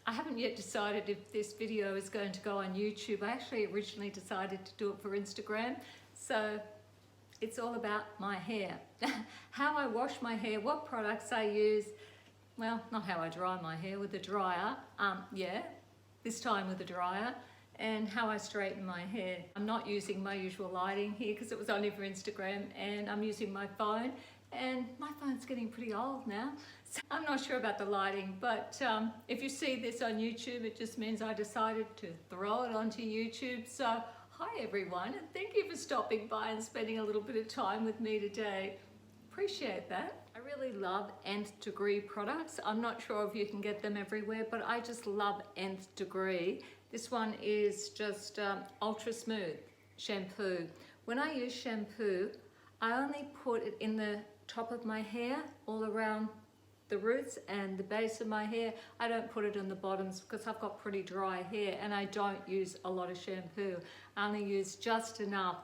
I haven't yet decided if this video is going to go on YouTube. I actually originally decided to do it for Instagram. So it's all about my hair. How I wash my hair, what products I use. Well, not how I dry my hair, with a dryer. Yeah, this time with a dryer. And how I straighten my hair. I'm not using my usual lighting here because it was only for Instagram, and I'm using my phone, and my phone's getting pretty old now. So I'm not sure about the lighting, but if you see this on YouTube, it just means I decided to throw it onto YouTube. So hi everyone, and thank you for stopping by and spending a little bit of time with me today. Appreciate that. I really love Nth Degree products. I'm not sure if you can get them everywhere, but I just love Nth Degree. This one is just Ultra Smooth shampoo. When I use shampoo, I only put it in the top of my hair, all around the roots and the base of my hair. I don't put it in the bottoms because I've got pretty dry hair and I don't use a lot of shampoo. I only use just enough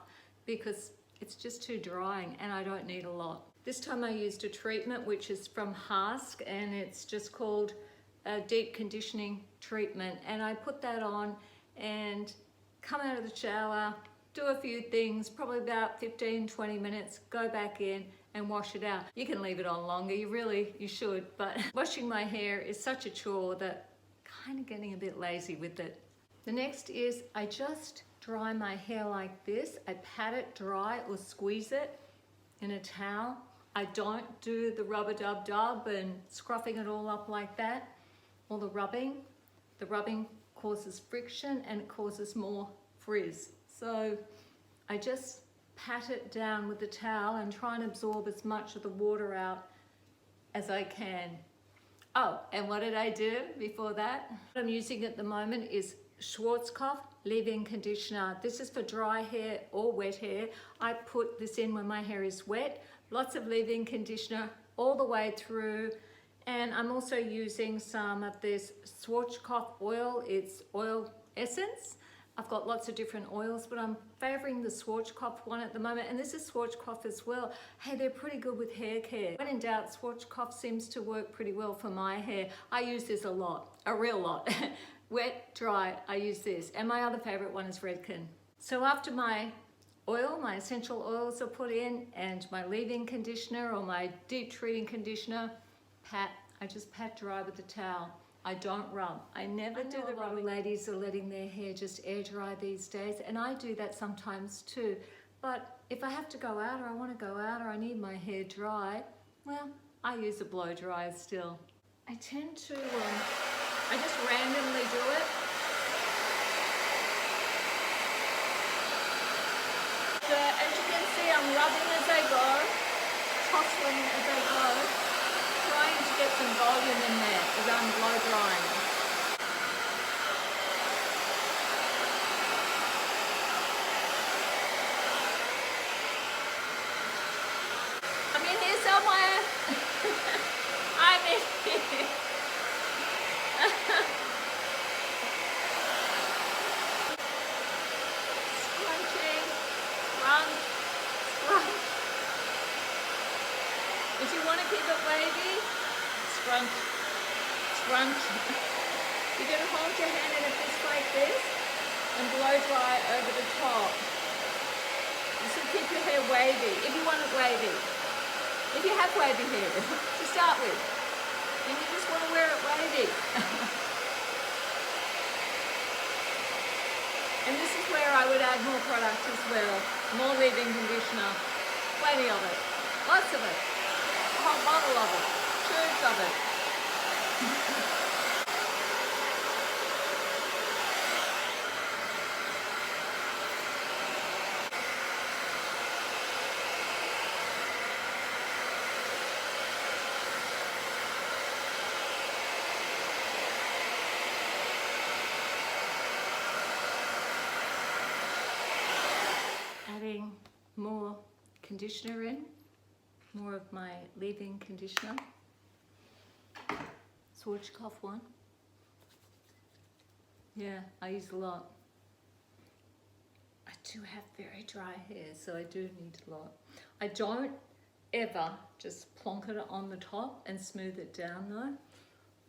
because it's just too drying and I don't need a lot. This time I used a treatment which is from Hask, and it's just called a deep conditioning treatment, and I put that on and come out of the shower, do a few things, probably about 15-20 minutes, go back in and wash it out. You can leave it on longer, you should, but washing my hair is such a chore that I'm kind of getting a bit lazy with it. The next is I just dry my hair like this. I pat it dry or squeeze it in a towel. I don't do the rub-a-dub-dub and scruffing it all up like that, or the rubbing. The rubbing causes friction and it causes more frizz. So I just pat it down with the towel and try and absorb as much of the water out as I can. Oh, and what did I do before that? What I'm using at the moment is Schwarzkopf leave-in conditioner. This is for dry hair or wet hair. I put this in when my hair is wet. Lots of leave-in conditioner all the way through. And I'm also using some of this Schwarzkopf oil. It's oil essence. I've got lots of different oils, but I'm favoring the Schwarzkopf one at the moment. And this is Schwarzkopf as well. Hey, they're pretty good with hair care. When in doubt, Schwarzkopf seems to work pretty well for my hair. I use this a lot, a real lot. Wet, dry, I use this. And my other favorite one is Redken. So after my oil, my essential oils are put in, and my leave-in conditioner or my deep treating conditioner, I just pat dry with the towel. I don't rub. I never do the rubbing. Ladies are letting their hair just air dry these days, and I do that sometimes too. But if I have to go out, or I want to go out, or I need my hair dry, well, I use a blow dryer still. I tend to, I just randomly do it. So as you can see, I'm rubbing as I go, tossing as I go, trying to get some volume in there as I'm blow drying. I'm in here somewhere. I'm in here. Scrunching, scrunch, scrunch. If you want to keep it wavy, scrunch, scrunch. You're going to hold your hand in a fist like this and blow dry over the top. This will keep your hair wavy, if you want it wavy. If you have wavy hair to start with, and you just want to wear it wavy. And this is where I would add more product as well. More leave-in conditioner, plenty of it, lots of it. A whole bottle of it, tubes of it. Adding more conditioner in. More of my leave-in conditioner, Schwarzkopf one. Yeah, I use a lot. I do have very dry hair, so I do need a lot. I don't ever just plonk it on the top and smooth it down though.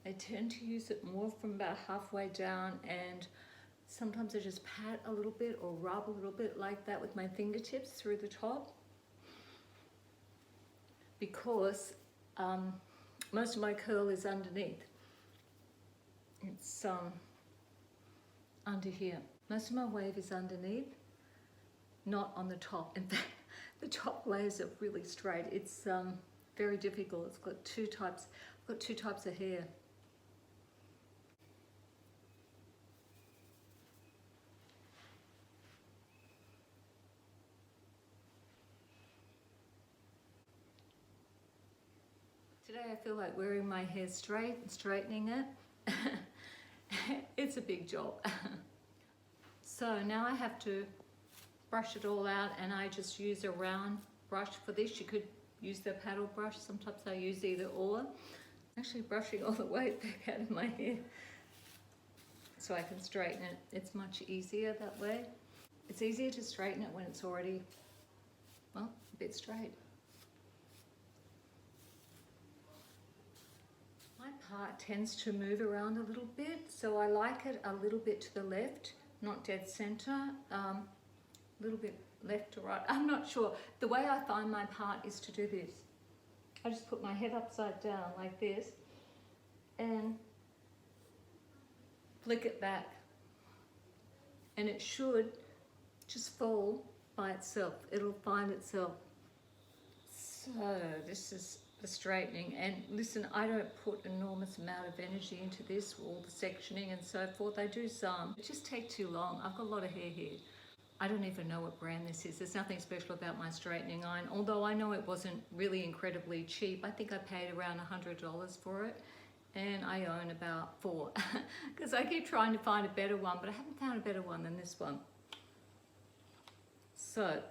I tend to use it more from about halfway down, and sometimes I just pat a little bit or rub a little bit like that with my fingertips through the top, because most of my curl is underneath. It's under here. Most of my wave is underneath, not on the top. In fact, the top layers are really straight. It's very difficult. It's got two types. I've got two types of hair. Today I feel like wearing my hair straight and straightening it. It's a big job. So now I have to brush it all out, and I just use a round brush for this. You could use the paddle brush. Sometimes I use either or. Actually brushing all the way back out of my hair so I can straighten it. It's much easier that way. It's easier to straighten it when it's already, well, a bit straight. My part tends to move around a little bit, so I like it a little bit to the left, not dead center, a little bit left to right. I'm not sure. The way I find my part is to do this. I just put my head upside down like this and flick it back, and it should just fall by itself. It'll find itself. So this is the straightening, and listen, I don't put enormous amount of energy into this, all the sectioning and so forth. I do some. It just takes too long. I've got a lot of hair here. I don't even know what brand this is. There's nothing special about my straightening iron, although I know it wasn't really incredibly cheap. I think I paid around $100 for it, and I own about 4 because I keep trying to find a better one, but I haven't found a better one than this one. So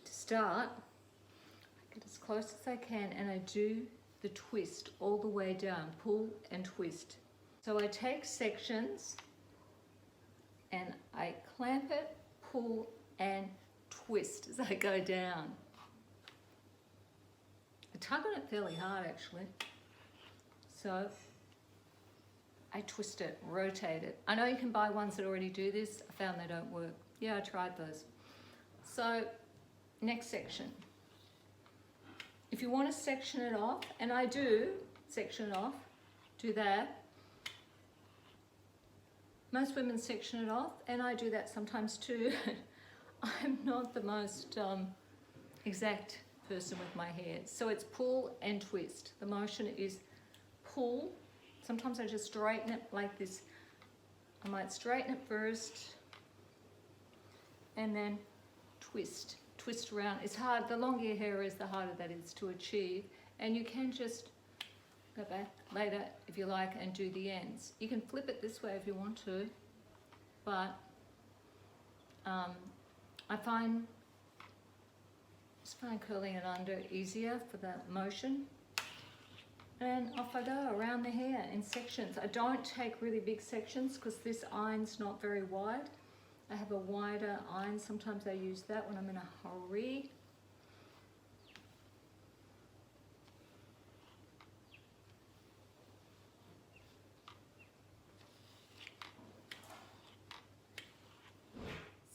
to start, I get as close as I can, and I do the twist all the way down, pull and twist. So I take sections and I clamp it, pull and twist as I go down. I tug on it fairly hard actually. So I twist it, rotate it. I know you can buy ones that already do this. I found they don't work. Yeah, I tried those. So next section. If you want to section it off, and I do section it off, do that. Most women section it off, and I do that sometimes too. I'm not the most exact person with my hair. So it's pull and twist. The motion is pull. Sometimes I just straighten it like this. I might straighten it first and then twist. Twist around. It's hard. The longer your hair is, the harder that is to achieve. And you can just go back later if you like and do the ends. You can flip it this way if you want to, but I find curling it under easier for that motion. And off I go around the hair in sections. I don't take really big sections because this iron's not very wide. I have a wider iron. Sometimes I use that when I'm in a hurry.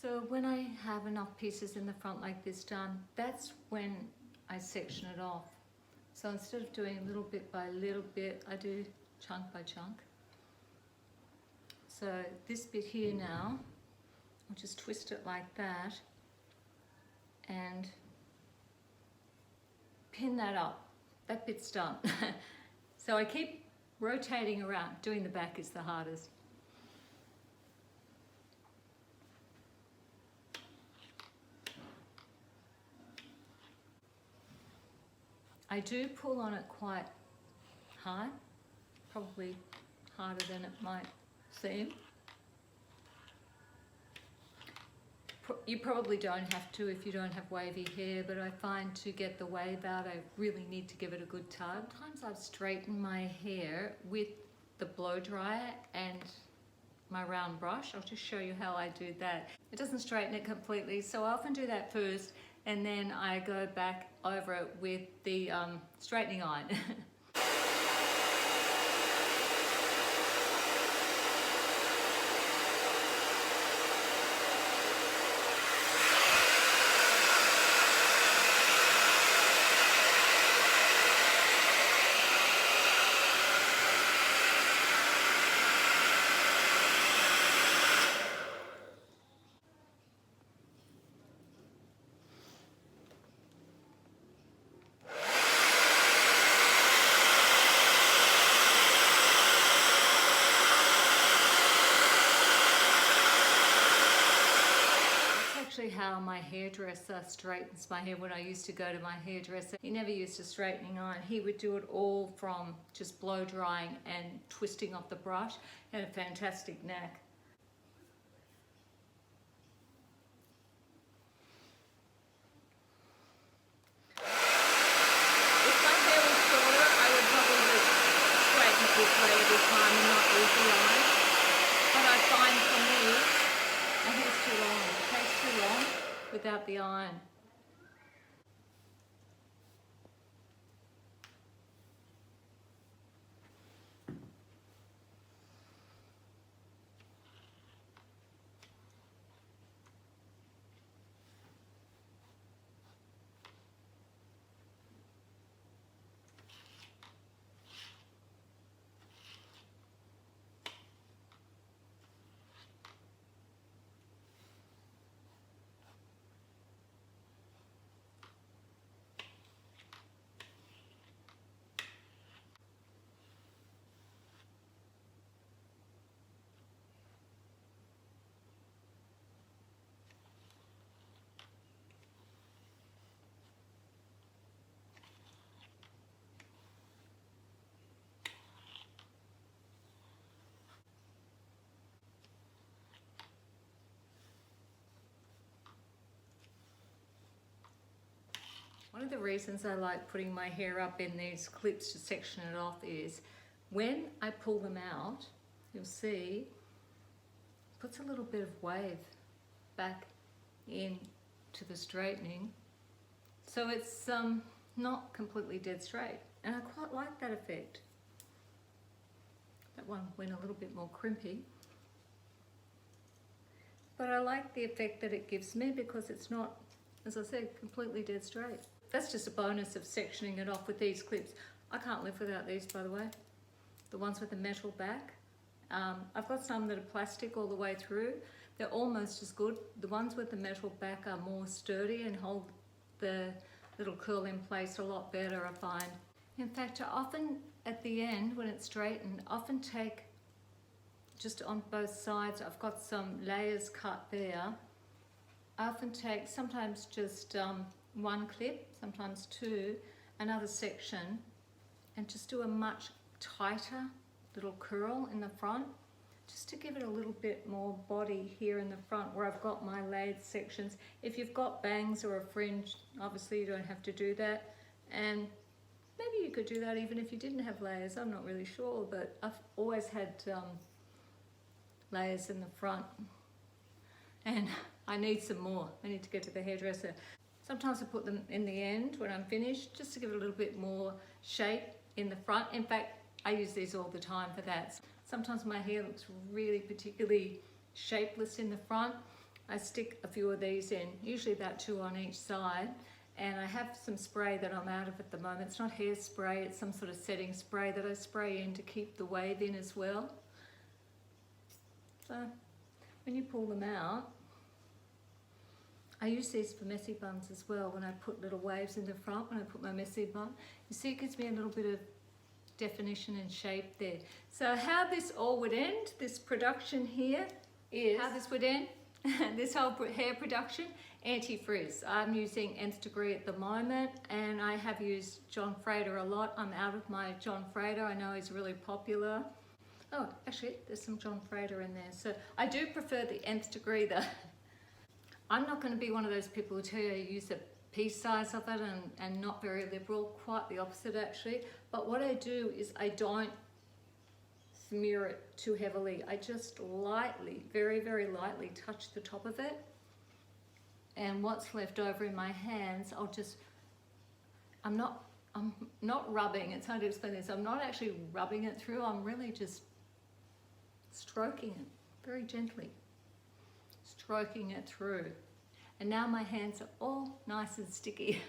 So when I have enough pieces in the front like this done, that's when I section it off. So instead of doing little bit by little bit, I do chunk by chunk. So this bit here now, I'll just twist it like that and pin that up. That bit's done. So I keep rotating around. Doing the back is the hardest. I do pull on it quite hard, probably harder than it might seem. You probably don't have to if you don't have wavy hair, but I find to get the wave out, I really need to give it a good tug. Sometimes I've straightened my hair with the blow dryer and my round brush. I'll just show you how I do that. It doesn't straighten it completely, so I often do that first, and then I go back over it with the straightening iron. how my hairdresser straightens my hair. When I used to go to my hairdresser, he never used a straightening iron. He would do it all from just blow drying and twisting off the brush. He had a fantastic knack. If my hair was shorter, I would probably just straighten it this way every time and not use the iron. But I find for me, my hair's too long. It takes too long without the iron. One of the reasons I like putting my hair up in these clips to section it off is when I pull them out, you'll see, it puts a little bit of wave back in to the straightening. So it's not completely dead straight. And I quite like that effect. That one went a little bit more crimpy. But I like the effect that it gives me because it's not, as I said, completely dead straight. That's just a bonus of sectioning it off with these clips. I can't live without these, by the way. The ones with the metal back. I've got some that are plastic all the way through. They're almost as good. The ones with the metal back are more sturdy and hold the little curl in place a lot better, I find. In fact, I often, at the end, when it's straightened, often take, just on both sides, I've got some layers cut there. I often take, sometimes just one clip, sometimes two, another section, and just do a much tighter little curl in the front, just to give it a little bit more body here in the front where I've got my layered sections. If you've got bangs or a fringe, obviously you don't have to do that, and maybe you could do that even if you didn't have layers. I'm not really sure, but I've always had layers in the front, and I need some more. I need to get to the hairdresser. Sometimes I put them in the end when I'm finished, just to give it a little bit more shape in the front. In fact, I use these all the time for that. Sometimes my hair looks really particularly shapeless in the front. I stick a few of these in, usually about 2 on each side. And I have some spray that I'm out of at the moment. It's not hairspray, it's some sort of setting spray that I spray in to keep the wave in as well. So when you pull them out, I use these for messy buns as well. When I put little waves in the front, when I put my messy bun, you see it gives me a little bit of definition and shape there. So how this all would end, this production here, is how this would end, this whole hair production, anti-frizz. I'm using Nth Degree at the moment, and I have used John Frieda a lot. I'm out of my John Frieda. I know he's really popular. Oh, actually, there's some John Frieda in there. So I do prefer the Nth Degree though. I'm not going to be one of those people who tell you to use a piece size of it and not very liberal, quite the opposite actually. But what I do is I don't smear it too heavily. I just lightly, very, very lightly touch the top of it. And what's left over in my hands, I'm not rubbing, it's hard to explain this, I'm not actually rubbing it through, I'm really just stroking it very gently. Stroking it through. And now my hands are all nice and sticky.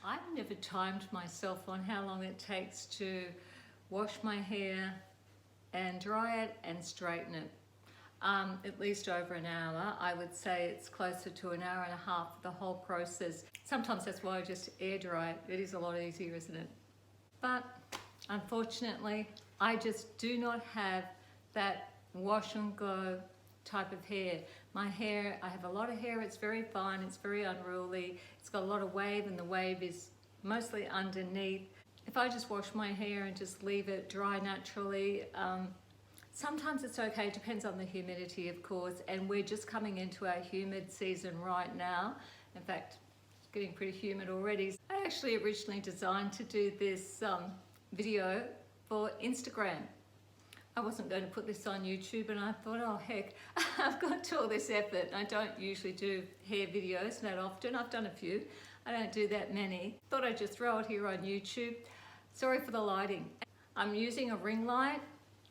I've never timed myself on how long it takes to wash my hair and dry it and straighten it. At least over an hour. I would say it's closer to an hour and a half for the whole process. Sometimes that's why I just air dry it. It is a lot easier, isn't it? But unfortunately, I just do not have that wash and go type of hair. My hair, I have a lot of hair, it's very fine, it's very unruly, it's got a lot of wave, and the wave is mostly underneath. If I just wash my hair and just leave it dry naturally, sometimes it's okay, it depends on the humidity of course, and we're just coming into our humid season right now. In fact, it's getting pretty humid already. I actually originally designed to do this video for Instagram. I wasn't going to put this on YouTube, and I thought, oh heck, I've got to all this effort. I don't usually do hair videos that often. I've done a few. I don't do that many. Thought I'd just throw it here on YouTube. Sorry for the lighting. I'm using a ring light.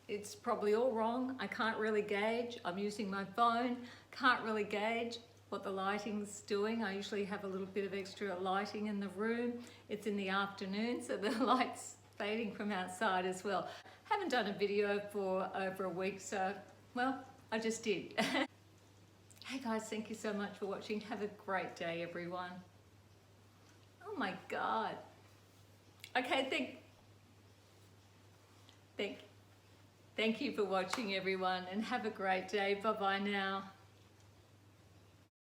It's probably all wrong. I can't really gauge. I'm using my phone. Can't really gauge what the lighting's doing. I usually have a little bit of extra lighting in the room. It's in the afternoon, so the light's fading from outside as well. Haven't done a video for over a week, so, well, I just did. Hey guys, thank you so much for watching. Have a great day, everyone. Oh my God. Okay, thank you for watching, everyone, and have a great day. Bye-bye now.